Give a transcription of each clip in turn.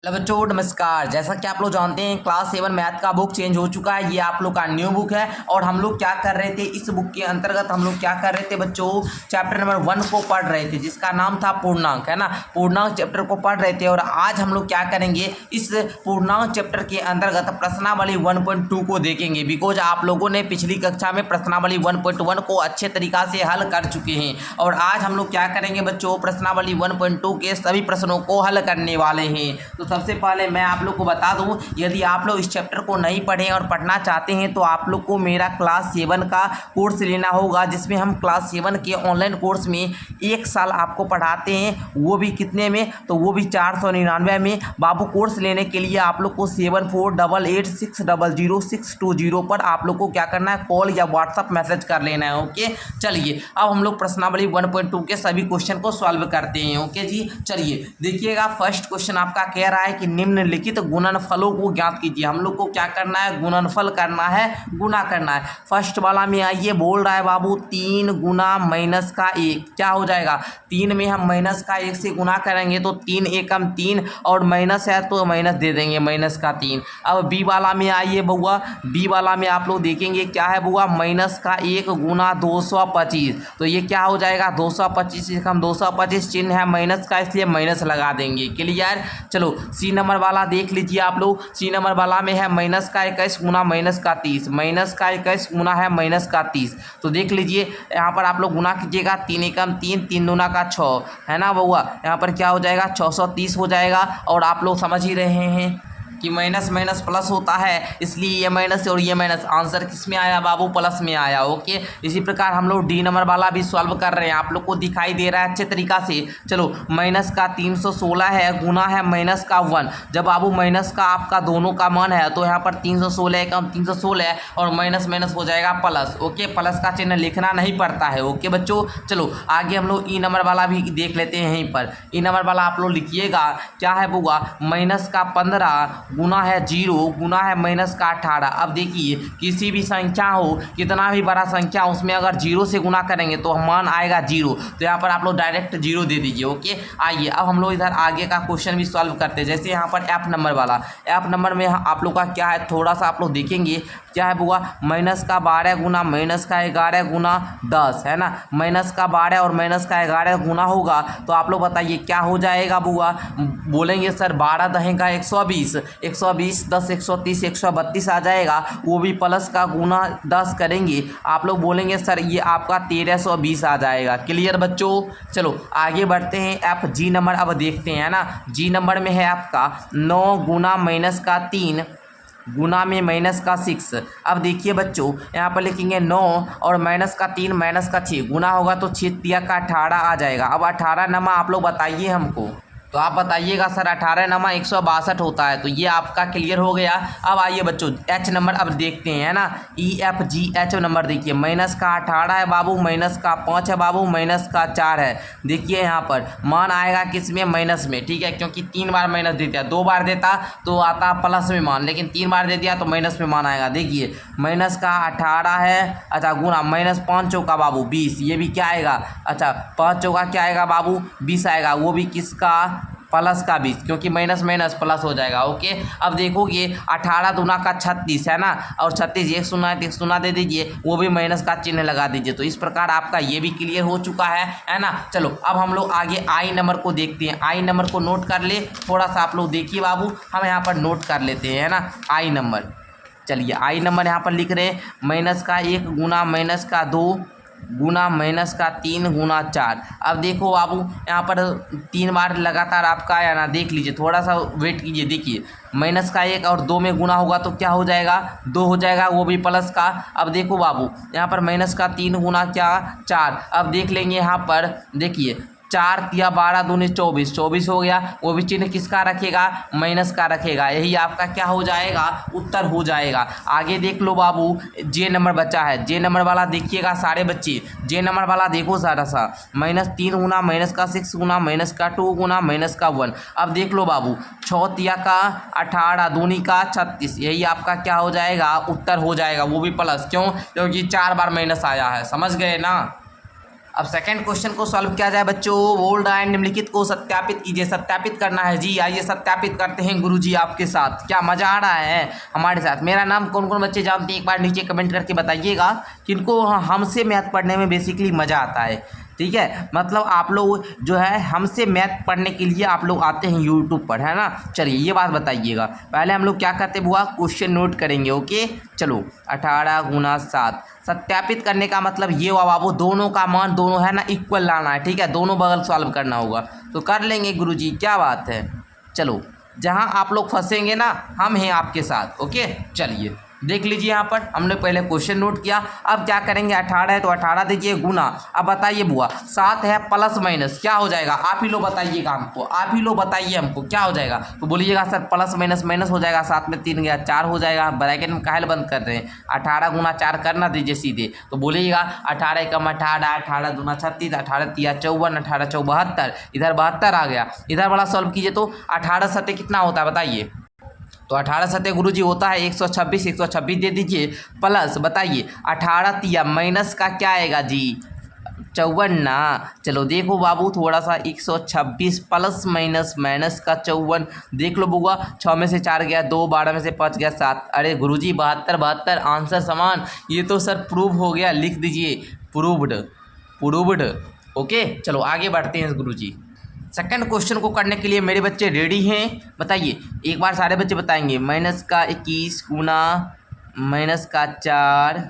Hello बच्चों, नमस्कार। जैसा कि आप लोग जानते हैं क्लास 7 मैथ का बुक चेंज हो चुका है। ये आप लोग का न्यू बुक है और हम लोग क्या कर रहे थे, इस बुक के अंतर्गत हम लोग क्या कर रहे थे बच्चों, चैप्टर नंबर 1 को पढ़ रहे थे जिसका नाम था पूर्णांक, है ना। पूर्णांक चैप्टर को पढ़ रहे थे और आज हम लोग क्या करेंगे, इस पूर्णांक चैप्टर के अंतर्गत प्रश्नावली 1.2 को देखेंगे। बिकॉज आप लोगों ने पिछली कक्षा में प्रश्नावली 1.1 को अच्छे तरीका से हल कर चुके हैं और आज हम लोग क्या करेंगे बच्चों, प्रश्नावली 1.2 के सभी प्रश्नों को हल करने वाले हैं। तो सबसे पहले मैं आप लोग को बता दूं, यदि आप लोग इस चैप्टर को नहीं पढ़े और पढ़ना चाहते हैं तो आप लोग को मेरा क्लास 7 का कोर्स लेना होगा, जिसमें हम क्लास 7 के ऑनलाइन कोर्स में 1 साल आपको पढ़ाते हैं। वो भी कितने में, तो वो भी 499 में। बाबू कोर्स लेने के लिए आप लोग को 7488600620 पर आप लोग को क्या करना है, कॉल या व्हाट्सअप मैसेज कर लेना है। ओके, चलिए अब हम लोग प्रश्नावली 1.2 के सभी क्वेश्चन को सॉल्व करते हैं। ओके जी, चलिए देखिएगा। फर्स्ट क्वेश्चन आपका कह रहा है कि निम्नलिखित गुणनफलों को ज्ञात कीजिए। हम लोग को क्या करना है, गुणनफल करना है, गुणा करना है। फर्स्ट वाला में आइए, बोल रहा है बाबू 3 गुना माइनस का 1 क्या हो जाएगा। 3 में हम माइनस का 1 से गुना करेंगे तो 3 एकम 3 और माइनस है तो माइनस दे देंगे, माइनस का 3। अब बी वाला में आइए बउआ, बी वाला में आप लोग देखेंगे क्या है बउआ, माइनस का 1 गुना 225। तो ये क्या हो जाएगा, 225 एकम 225, चिन्ह है माइनस का इसलिए माइनस लगा देंगे। क्लियर। चलो सी नंबर वाला देख लीजिए आप लोग। सी नंबर वाला में है माइनस का 21 गुना माइनस का 30, माइनस का 21 गुना है माइनस का 30। तो देख लीजिए यहाँ पर आप लोग गुना कीजिएगा, 3 एकम 3, 3 दूना का 6, है ना बउआ। यहाँ पर क्या हो जाएगा, 630 हो जाएगा। और आप लोग समझ ही रहे हैं कि माइनस माइनस प्लस होता है, इसलिए ये माइनस और ये माइनस, आंसर किस में आया बाबू, प्लस में आया। ओके, इसी प्रकार हम लोग डी नंबर वाला भी सॉल्व कर रहे हैं, आप लोग को दिखाई दे रहा है अच्छे तरीका से। चलो माइनस का 316 है, गुना है माइनस का 1। जब बाबू माइनस का आपका दोनों का मान है तो यहाँ पर 316 कम 316 और माइनस माइनस हो जाएगा प्लस। ओके, प्लस का चिन्ह लिखना नहीं पड़ता है। ओके बच्चों, चलो आगे हम लोग ई नंबर वाला भी देख लेते हैं। यहीं पर ई नंबर वाला आप लोग लिखिएगा क्या है बुआ, माइनस का 15 गुना है 0 गुना है माइनस का 18। अब देखिए किसी भी संख्या हो, कितना भी बड़ा संख्या हो, उसमें अगर 0 से गुना करेंगे तो मान आएगा 0। तो यहाँ पर आप लोग डायरेक्ट 0 दे दीजिए। ओके, आइए अब हम लोग इधर आगे का क्वेश्चन भी सॉल्व करते हैं। जैसे यहाँ पर एफ नंबर वाला, एफ नंबर में आप लोग का क्या है, थोड़ा सा आप लोग देखेंगे क्या है बुआ, माइनस का 12 गुना माइनस का 11 गुना 10, है ना। माइनस का 12 और माइनस का 11 गुना होगा तो आप लोग बताइए क्या हो जाएगा बुआ। बोलेंगे सर 12 दहें का 120, 120 10 130 132 आ जाएगा, वो भी प्लस का गुना 10 करेंगे, आप लोग बोलेंगे सर ये आपका 1320 आ जाएगा। क्लियर बच्चों। चलो आगे बढ़ते हैं, एफ जी नंबर अब देखते हैं, है ना। जी नंबर में है आपका 9 गुना माइनस का 3 गुना में माइनस का 6। अब देखिए बच्चों यहाँ पर लिखेंगे 9 और माइनस का 3 माइनस का 6 गुना होगा तो 6 तिया का 18 आ जाएगा। अब 18 नमा आप लोग बताइए हमको, तो आप बताइएगा सर 18 नमा 162 होता है। तो ये आपका क्लियर हो गया। अब आइए बच्चों एच नंबर अब देखते हैं, है ना। E F G H number देखिए, माइनस का 18 है बाबू, माइनस का 5 है बाबू, माइनस का 4 है। देखिए यहाँ पर मान आएगा किस में, माइनस में, ठीक है, क्योंकि 3 बार माइनस देता है। 2 बार देता तो आता प्लस में मान, लेकिन 3 बार दे दिया तो माइनस में मान आएगा। देखिए माइनस का 18 है, अच्छा गुना माइनस 5 चौका बाबू 20, ये भी क्या आएगा, अच्छा 5 चौका क्या आएगा बाबू 20 आएगा, वो भी किसका, प्लस का 20, क्योंकि माइनस माइनस प्लस हो जाएगा। ओके, अब देखोगे 18 दूना का 36 है ना, और 36 एक सुना दे दीजिए, वो भी माइनस का चिन्ह लगा दीजिए। तो इस प्रकार आपका ये भी क्लियर हो चुका है ना। चलो अब हम लोग आगे आई नंबर को देखते हैं। आई नंबर को नोट कर ले, थोड़ा सा आप लोग देखिए बाबू, हम यहाँ पर नोट कर लेते हैं, है ना। आई नंबर, चलिए आई नंबर यहाँ पर लिख रहे हैं माइनस का 1 गुना माइनस का 2 गुना माइनस का 3 गुना 4। अब देखो बाबू यहाँ पर 3 बार लगातार आपका आया ना, देख लीजिए, थोड़ा सा वेट कीजिए। देखिए माइनस का 1 और 2 में गुना होगा तो क्या हो जाएगा, 2 हो जाएगा, वो भी प्लस का। अब देखो बाबू यहाँ पर माइनस का 3 गुना क्या 4। अब देख लेंगे यहाँ पर, देखिए 4 तिया 12 दूनी 24, 24 हो गया, वो भी चिन्ह किसका रखेगा, माइनस का रखेगा। यही आपका क्या हो जाएगा, उत्तर हो जाएगा। आगे देख लो बाबू, जे नंबर बचा है, जे नंबर वाला देखिएगा सारे बच्चे, जे नंबर वाला देखो सारा सा, -3 गुना माइनस का 6 गुना माइनस का 2 गुना माइनस का 1। अब देख लो बाबू 6 तिया का 18 दूनी का 36, यही आपका क्या हो जाएगा, उत्तर हो जाएगा, वो भी प्लस। क्यों, क्योंकि 4 बार माइनस आया है, समझ गए ना। अब सेकंड क्वेश्चन को सॉल्व किया जाए बच्चों। बोल रहा है निम्नलिखित को सत्यापित कीजिए। सत्यापित करना है जी, आइए सत्यापित करते हैं गुरुजी आपके साथ। क्या मजा आ रहा है हमारे साथ? मेरा नाम कौन कौन बच्चे जानते हैं एक बार नीचे कमेंट करके बताइएगा, किनको हमसे मैथ पढ़ने में बेसिकली मज़ा आता है। ठीक है, मतलब आप लोग जो है हमसे मैथ पढ़ने के लिए आप लोग आते हैं यूट्यूब पर, है ना। चलिए ये बात बताइएगा। पहले हम लोग क्या करते बुआ, क्वेश्चन नोट करेंगे। ओके चलो 18 गुना 7 सत्यापित करने का मतलब ये हुआ बाबू, दोनों का मान दोनों है ना इक्वल लाना है। ठीक है, दोनों बगल सॉल्व करना होगा तो कर लेंगे गुरुजी, क्या बात है। चलो जहाँ आप लोग फंसेंगे ना हम हैं आपके साथ। ओके चलिए देख लीजिए, यहाँ पर हमने पहले क्वेश्चन नोट किया। अब क्या करेंगे, 18 है तो 18 दीजिए गुना। अब बताइए बुआ 7 है प्लस माइनस क्या हो जाएगा, आप ही लोग बताइएगा हमको, आप ही लोग बताइए हमको क्या हो जाएगा। तो बोलिएगा सर प्लस माइनस माइनस हो जाएगा, 7 में 3 गया 4 हो जाएगा। ब्रैकेट में काहे बंद कर रहे हैं, 18 गुना 4 करना दीजिए सीधे। तो बोलिएगा 18 कम 18, 18 दूना 36, 18 तिया 54, 18 चौ 72, इधर 72 आ गया। इधर वाला सॉल्व कीजिए तो 18 सत्य कितना होता है बताइए। तो 18 सत्य गुरुजी होता है 126, 126 दे दीजिए प्लस बताइए 18 तिया माइनस का क्या आएगा जी 54 ना। चलो देखो बाबू थोड़ा सा 126 प्लस माइनस माइनस का 54 देख लो बुआ, 6 में से 4 गया 2, 12 में से 5 गया 7। अरे गुरुजी 72 72 आंसर समान, ये तो सर प्रूव हो गया, लिख दीजिए प्रूव्ड, प्रूव्ड। ओके चलो आगे बढ़ते हैं गुरुजी। सेकंड क्वेश्चन को करने के लिए मेरे बच्चे रेडी हैं, बताइए एक बार सारे बच्चे बताएंगे। माइनस का 21 गुना माइनस का 4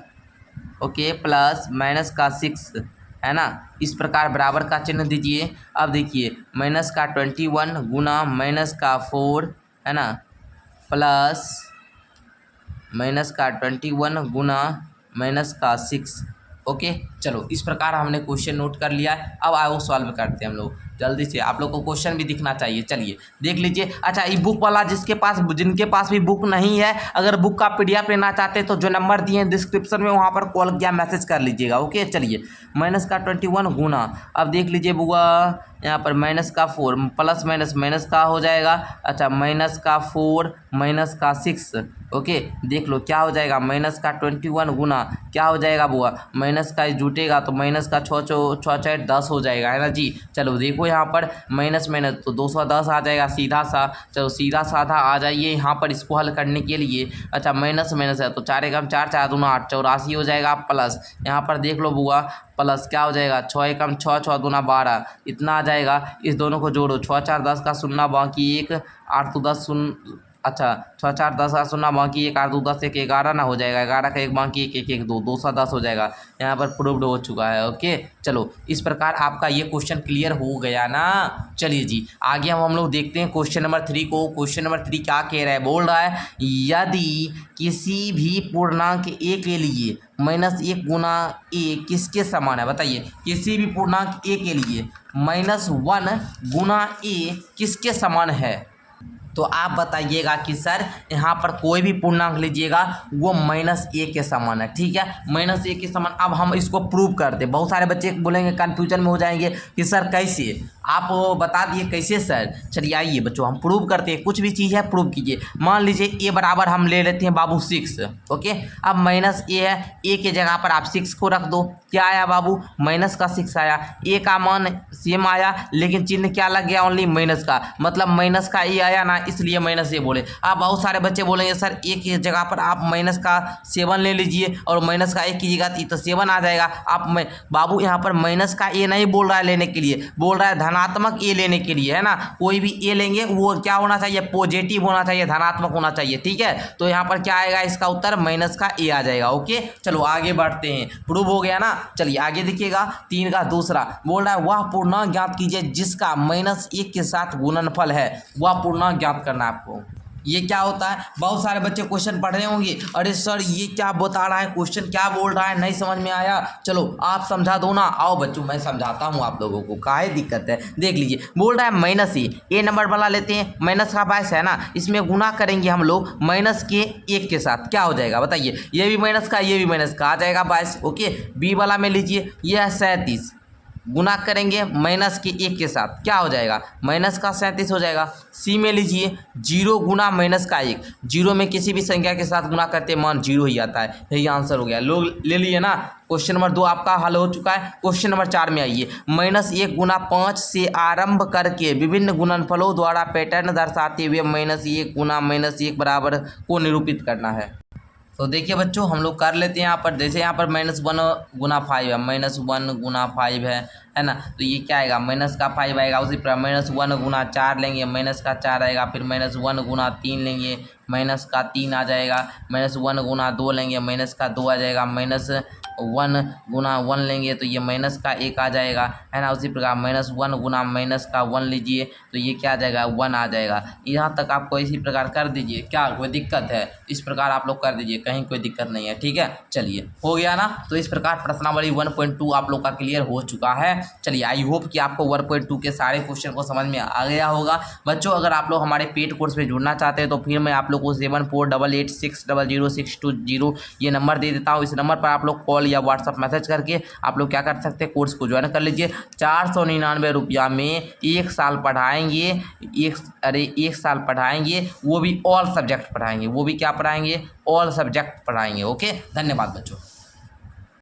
ओके प्लस माइनस का 6 है ना, इस प्रकार बराबर का चिन्ह दीजिए। अब देखिए माइनस का 21 गुना माइनस का 4 है ना प्लस माइनस का 21 गुना माइनस का 6। ओके चलो इस प्रकार हमने क्वेश्चन नोट कर लिया है। अब आओ सॉल्व करते हैं हम लोग जल्दी से, आप लोग को क्वेश्चन भी दिखना चाहिए। चलिए देख लीजिए। अच्छा ये बुक वाला जिनके पास भी बुक नहीं है, अगर बुक का PDF लेना चाहते हैं तो जो नंबर दिए हैं डिस्क्रिप्शन में वहाँ पर कॉल किया मैसेज कर लीजिएगा। ओके चलिए माइनस का 21 गुना, अब देख लीजिए बुआ यहाँ पर माइनस का 4 प्लस माइनस माइनस का हो जाएगा। अच्छा माइनस का 4 माइनस का 6 ओके देख लो क्या हो जाएगा, माइनस का 21 गुना क्या हो जाएगा बुआ, माइनस का जुटेगा तो माइनस का 6 4 10 हो जाएगा, है ना जी। चलो देखो यहाँ पर माइनस माइनस तो 210 आ जाएगा सीधा सा। चलो सीधा साधा आ जाइए यहाँ पर इसको हल करने के लिए। अच्छा माइनस माइनस है तो 4 एकम 4, 4 दूना 8, 84 हो जाएगा प्लस यहाँ पर देख लो बुआ प्लस क्या हो जाएगा 6 एकम 6, 6 दूना 12 इतना आ जाएगा। इस दोनों को जोड़ो 6 4 10 का शून्य बाकी 1, 8 तो 10 शून्य, अच्छा 6 4 10 का शून्य बाकी 1, 8 2 10 1 11 ना हो जाएगा, 11 का 1 बाकी 1 1 1 2 210 हो जाएगा। यहाँ पर प्रूव्ड हो चुका है। ओके चलो इस प्रकार आपका ये क्वेश्चन क्लियर हो गया ना। चलिए जी आगे हम लोग देखते हैं क्वेश्चन नंबर 3 को। क्वेश्चन नंबर 3 क्या कह रहा है, बोल रहा है यदि किसी भी पूर्णांक a के लिए -1 गुना a किसके समान है बताइए। किसी भी पूर्णांक a के लिए -1 गुना a किसके समान है। तो आप बताइएगा कि सर यहाँ पर कोई भी पूर्णांक लीजिएगा वो -1 के समान है। ठीक है -1 के समान। अब हम इसको प्रूव करते, बहुत सारे बच्चे बोलेंगे कन्फ्यूजन में हो जाएंगे कि सर कैसे, आप बता दिए कैसे सर। चलिए आइए बच्चों हम प्रूव करते हैं, कुछ भी चीज़ है प्रूव कीजिए। मान लीजिए a बराबर हम ले लेते हैं बाबू 6 ओके। अब -a है, a के जगह पर आप 6 को रख दो, क्या आया बाबू माइनस का 6 आया। a का मान सेम आया लेकिन चिन्ह क्या लग गया ओनली माइनस का, मतलब माइनस का a आया ना इसलिए माइनस ए बोले। आप बहुत सारे बच्चे बोलेंगे सर ए की जगह पर आप माइनस का 7 ले लीजिए और माइनस का 1 कीजिएगा तो 7 आ जाएगा। आप बाबू यहाँ पर माइनस का ए नहीं बोल रहा है लेने के लिए, बोल रहा है धनात्मक ए लेने के लिए, है ना। कोई भी ए लेंगे वो क्या होना चाहिए, पॉजिटिव होना चाहिए, धनात्मक होना चाहिए। ठीक है तो यहाँ पर क्या आएगा, इसका उत्तर माइनस का ए आ जाएगा। ओके चलो आगे बढ़ते हैं, प्रूव हो गया ना। चलिए आगे देखिएगा 3 का दूसरा बोल रहा है वह पूर्णांक ज्ञात कीजिए जिसका -1 के साथ गुणनफल है, वह पूर्णांक ज्ञात करना है आपको। ये क्या होता है, बहुत सारे बच्चे क्वेश्चन पढ़ रहे होंगे, अरे सर ये क्या बता रहा है, क्वेश्चन क्या बोल रहा है, नहीं समझ में आया। चलो आप समझा दो ना, आओ बच्चों मैं समझाता हूँ आप लोगों को, काहे दिक्कत है। देख लीजिए बोल रहा है ए नंबर वाला लेते हैं, माइनस का 22 है ना, इसमें गुना करेंगे हम लोग -1 के साथ, क्या हो जाएगा बताइए। ये भी माइनस का ये भी माइनस का आ जाएगा 22 ओके। बी वाला में लीजिए ये है 37 गुना करेंगे माइनस के 1 के साथ, क्या हो जाएगा, माइनस का 37 हो जाएगा। सी में लीजिए 0 गुना माइनस का 1, 0 में किसी भी संख्या के साथ गुना करते मान 0 ही आता है, यही आंसर हो गया। लोग ले लिए ना। क्वेश्चन नंबर 2 आपका हल हो चुका है। क्वेश्चन नंबर 4 में आइए, -1 गुना 5 से आरंभ करके विभिन्न गुणनफलों द्वारा पैटर्न दर्शाते हुए -1 गुना -1 बराबर को निरूपित करना है। तो देखिए बच्चों हम लोग कर लेते हैं यहाँ पर। जैसे यहाँ पर -1 गुना 5 है, -1 गुना 5 है ना, तो ये क्या आएगा, माइनस का 5 आएगा। उसी प्रकार -1 गुना 4 लेंगे, माइनस का 4 आएगा। फिर -1 गुना 3 लेंगे, माइनस का 3 आ जाएगा। -1 गुना 2 लेंगे, माइनस का 2 आ जाएगा। -1 गुना 1 लेंगे तो ये माइनस का 1 आ जाएगा, है ना। उसी प्रकार -1 गुना माइनस का 1 लीजिए तो ये क्या आ जाएगा, 1 आ जाएगा। यहाँ तक आपको इसी प्रकार कर दीजिए, क्या कोई दिक्कत है, इस प्रकार आप लोग कर दीजिए, कहीं कोई दिक्कत नहीं है, ठीक है। चलिए हो गया ना। तो इस प्रकार प्रश्नावली 1.2 आप लोग का क्लियर हो चुका है। चलिए आई होप कि आपको 1.2 के सारे क्वेश्चन को समझ में आ गया होगा। बच्चों अगर आप लोग हमारे पेड कोर्स में जुड़ना चाहते हैं तो फिर मैं आप लोग को 7488600620 ये नंबर दे देता हूँ। इस नंबर पर आप लोग कॉल या व्हाट्सअप मैसेज करके आप लोग क्या कर सकते हैं, कोर्स को ज्वाइन कर लीजिए। 499 रुपया में 1 साल पढ़ाएंगे, 1 साल पढ़ाएंगे, वो भी ऑल सब्जेक्ट पढ़ाएंगे। वो भी क्या पढ़ाएंगे, ऑल सब्जेक्ट पढ़ाएंगे। ओके, धन्यवाद बच्चों।